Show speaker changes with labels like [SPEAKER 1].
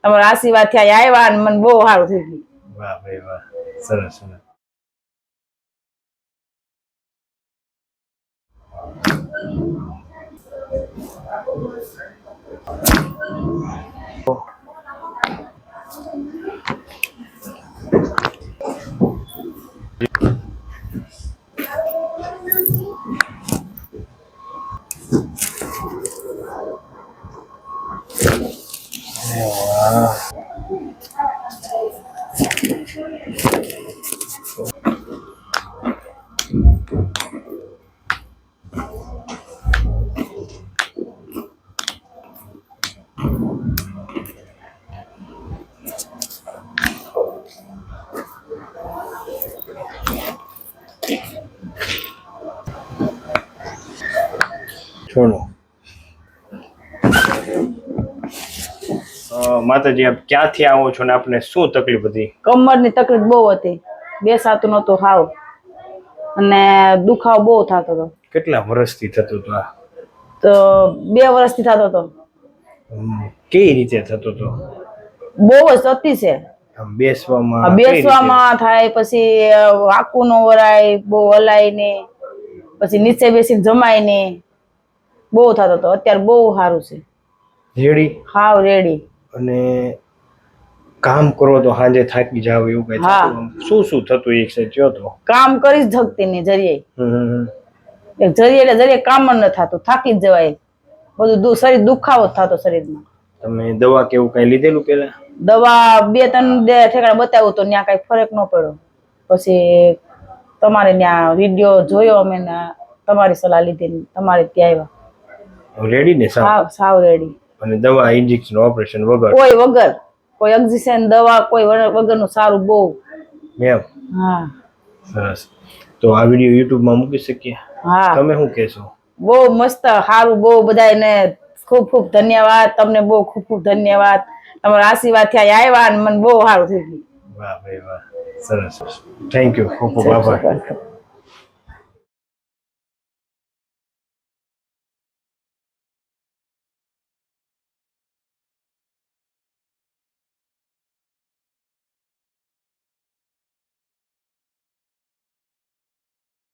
[SPEAKER 1] તમારા આશીર્વાદ થયા આવ્યા અને મને બહુ સારું થઈ ગયું.
[SPEAKER 2] વાહ ભાઈ વાહ, સરસ સરસ. છોડો. માતાજી, આપ ક્યાંથી આવો છો ને આપને શું તકલીફ હતી?
[SPEAKER 1] કમરની તકલીફ બહુ હતી, બેસાતું નહોતું હાવ, અને દુખાવો બહુ થતો હતો.
[SPEAKER 2] કેટલા વર્ષથી થતું હતું આ?
[SPEAKER 1] તો 2 વર્ષથી થતો હતો.
[SPEAKER 2] કેવી રીતે થતો હતો?
[SPEAKER 1] બહુ જ અતિ છે. બેસવામાં થાય, પછી આખું નો વરાય, બહુ હલાય ને, પછી નીચે બેસીને જમાય ને, બહુ થતો હતો. અત્યારે બહુ સારું છે.
[SPEAKER 2] રેડી?
[SPEAKER 1] હાવ રેડી.
[SPEAKER 2] અને કામ કરો તો સાંજે થાકી જાવ એવું કઈ થતું? શું શું થતું એક છે કયો તો?
[SPEAKER 1] કામ કરી જ શકતી ને જરીએ. જરીએ એટલે જરીએ કામ જ ન થતું, થાકી જ જવાય. બધું શરીર દુખાવો થતો શરીરમાં.
[SPEAKER 2] તમે દવા કેવું કઈ લીધેલું પેલા?
[SPEAKER 1] દવા 2-3 ઠેકાણા બતાવ્યું તો ત્યાં કઈ ફરક ન પડ્યો. પછી તમારે ત્યાં વિડીયો જોયો અમે, તમારી સલાહ લીધી, તમારે ત્યાં આવ્યા.
[SPEAKER 2] રેડી ને?
[SPEAKER 1] સાવ રેડી.
[SPEAKER 2] અને દવા, ઇન્જેક્શન, ઓપરેશન વગર?
[SPEAKER 1] કોઈ વગર, કોઈ ઇન્જેક્શન, દવા કોઈ વગરનું સારું બહુ.
[SPEAKER 2] એમ?
[SPEAKER 1] હા.
[SPEAKER 2] સરસ. તો આ વિડીયો YouTube માં મૂકી શકીએ?
[SPEAKER 1] હા.
[SPEAKER 2] તમે શું કહેશો?
[SPEAKER 1] બહુ મસ્ત, સારું, બહુ બધાને ખૂબ ખૂબ ધન્યવાદ. તમને બહુ ખૂબ ખૂબ ધન્યવાદ. તમારા આશીર્વાદ થયા આવ્યા અને મને બહુ સારું થઈ ગયું.
[SPEAKER 2] વાહ ભાઈ વાહ, સરસ. થેન્ક યુ, ખૂબ ખૂબ આભાર.